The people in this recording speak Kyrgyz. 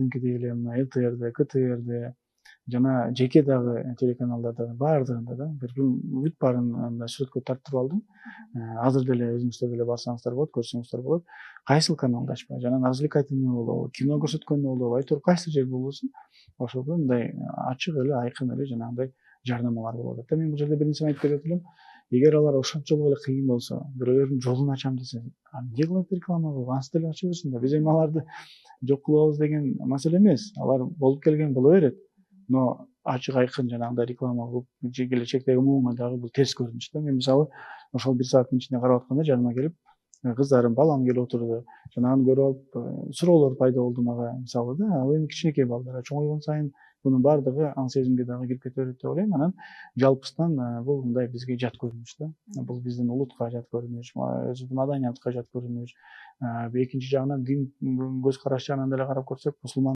эле мына ЛТРде, КТРде жана жеке дагы телеканалдарда баардыгында да бир бүт баарын анда сүрөткө тарттырып алдым. Азыр деле өзүңүздөр деле барсаңыздар болот, көрсөңүздөр болот. Кайсыл каналды ачпай, жанагы развлекательный болобу, кино көрсөткөн болобу, айтор кайсы жер болбосун, ошолдо мындай ачык эле, айкын эле жанагындай жарнамалар болуп атат. Мен бул жерде бир нерсени айтып кетип атам. Эгер алар ошончолук эле кыйын болсо, бирөөлөрдүн жолун ачам десе, эмне кылат реклама кылып? Анысы деле ача берсин да. Биз эми аларды жок кылабыз деген маселе эмес. Алар болуп келген боло берет. Но ачык айкын жанагындай реклама кылып, келечектеги муунга дагы бул терс көрүнүш да. Мен мисалы ошол бир сааттын ичинде карап атканда жаныма келип, кыздарым, балам келип отурду. Жанагыны көрүп алып, суроолор пайда болду мага мисалы да. Ал эми кичинекей балдар, чоңойгон сайын бунун баардыгы аң сезимге дагы кирип кете берет деп ойлойм. Анан жалпысынан бул мындай бизге жат көрүнүш да. Бул биздин улутка жат көрүнүш, өзүбүздүн маданиятка жат көрүнүш. Экинчи жагынан дин көз караш жагынан деле карап көрсөк, мусулман